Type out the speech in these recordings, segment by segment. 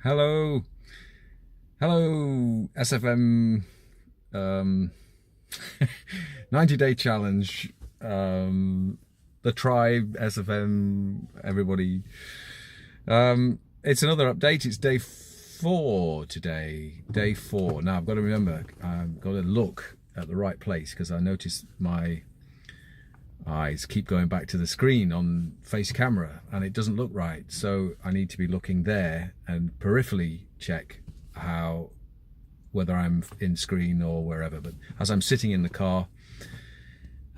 Hello, hello, SFM 90-day challenge. The tribe, SFM, everybody. It's another update. It's day 4 today. Day 4. Now I've got to remember, I've got to look at the right place because I noticed my eyes keep going back to the screen on face camera and it doesn't look right, so I need to be looking there and peripherally check whether I'm in screen or wherever. But as I'm sitting in the car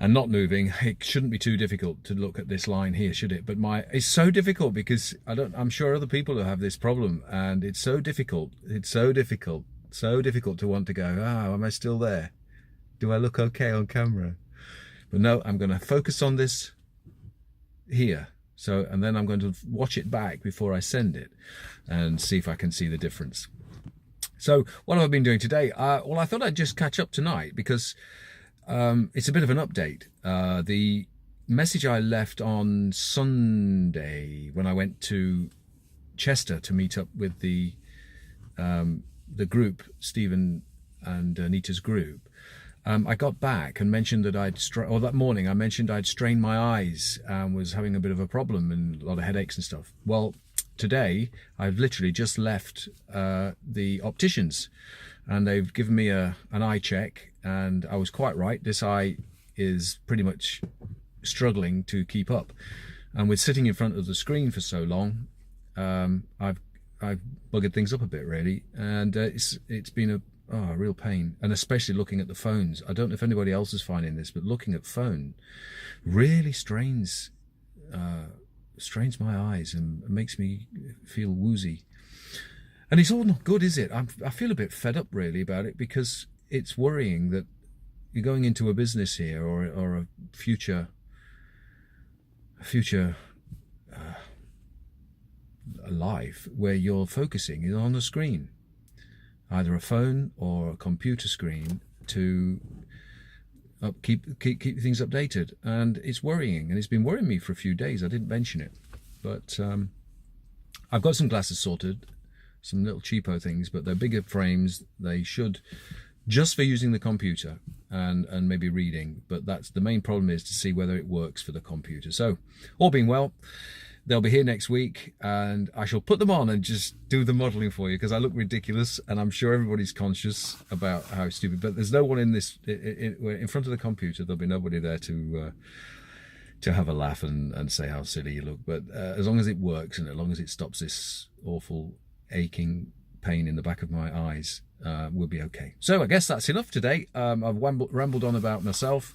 and not moving, it shouldn't be too difficult to look at this line here, should it? But it's so difficult because I'm sure other people have this problem, and it's so difficult to want to go, am I still there? Do I look okay on camera? But no, I'm going to focus on this here. And then I'm going to watch it back before I send it and see if I can see the difference. So what have I been doing today? Well, I thought I'd just catch up tonight because it's a bit of an update. The message I left on Sunday when I went to Chester to meet up with the group, Stephen and Anita's group, I got back and mentioned that that morning I mentioned I'd strained my eyes and was having a bit of a problem and a lot of headaches and stuff. Well, today I've literally just left the opticians and they've given me an eye check, and I was quite right. This eye is pretty much struggling to keep up, and with sitting in front of the screen for so long, I've buggered things up a bit really, and it's been a real pain, and especially looking at the phones. I don't know if anybody else is finding this, but looking at phone really strains my eyes and makes me feel woozy. And it's all not good, is it? I feel a bit fed up really about it, because it's worrying that you're going into a business here or a future life where you're focusing on the screen, either a phone or a computer screen, to keep things updated. And it's worrying, and it's been worrying me for a few days. I didn't mention it, but I've got some glasses sorted, some little cheapo things, but they're bigger frames. They should, just for using the computer and maybe reading, but that's the main problem, is to see whether it works for the computer. So all being well, they'll be here next week, and I shall put them on and just do the modelling for you, because I look ridiculous, and I'm sure everybody's conscious about how stupid. But there's no one in front of the computer. There'll be nobody there to have a laugh and say how silly you look. But as long as it works, and as long as it stops this awful aching pain in the back of my eyes, we'll be okay. So I guess that's enough today. I've rambled on about myself,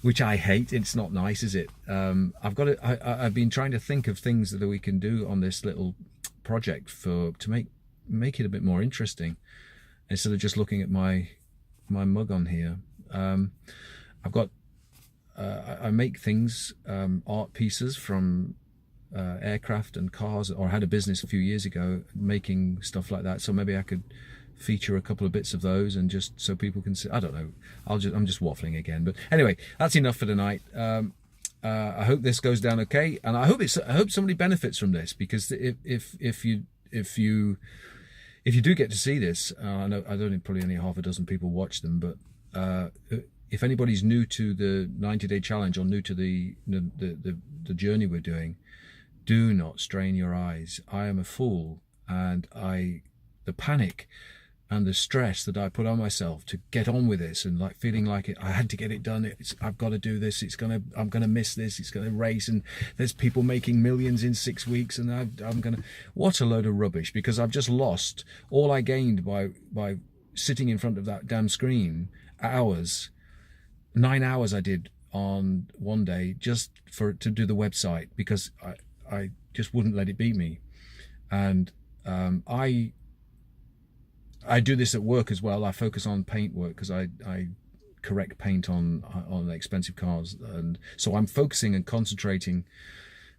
which I hate. It's not nice, is it? I've been trying to think of things that we can do on this little project to make it a bit more interesting, instead of just looking at my mug on here. I make things, art pieces from aircraft and cars, or I had a business a few years ago making stuff like that. So maybe I could feature a couple of bits of those, and just so people can see. I don't know. I'm just waffling again. But anyway, that's enough for tonight. I hope this goes down okay, and I hope somebody benefits from this, because if you do get to see this, I know probably only half a dozen people watch them, but if anybody's new to the 90-day challenge, or new to the journey we're doing, do not strain your eyes. I am a fool, and the panic and the stress that I put on myself to get on with this, and like feeling like I had to get it done. I've got to do this. I'm gonna miss this. It's gonna race, and there's people making millions in 6 weeks, and I'm gonna. What a load of rubbish! Because I've just lost all I gained by sitting in front of that damn screen. 9 hours I did on one day just to do the website, because I just wouldn't let it beat me. And I do this at work as well. I focus on paint work because I correct paint on expensive cars, and so I'm focusing and concentrating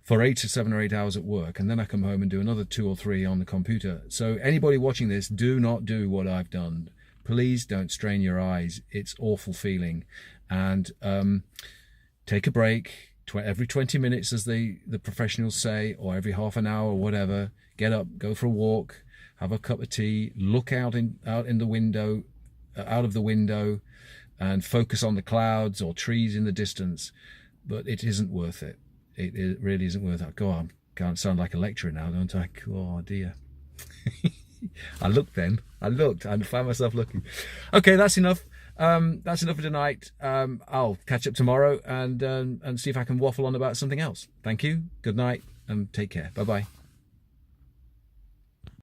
for 7 or 8 hours at work, and then I come home and do another 2 or 3 on the computer. So anybody watching this, do not do what I've done. Please don't strain your eyes. It's awful feeling. And take a break every 20 minutes, as the professionals say, or every half an hour or whatever. Get up, go for a walk, have a cup of tea, look out in the window, out of the window, and focus on the clouds or trees in the distance. But it isn't worth it. It really isn't worth it. God, I can't sound like a lecturer now, don't I? Oh dear. I looked and found myself looking. Okay, that's enough. That's enough for tonight. I'll catch up tomorrow and see if I can waffle on about something else. Thank you. Good night and take care. Bye bye.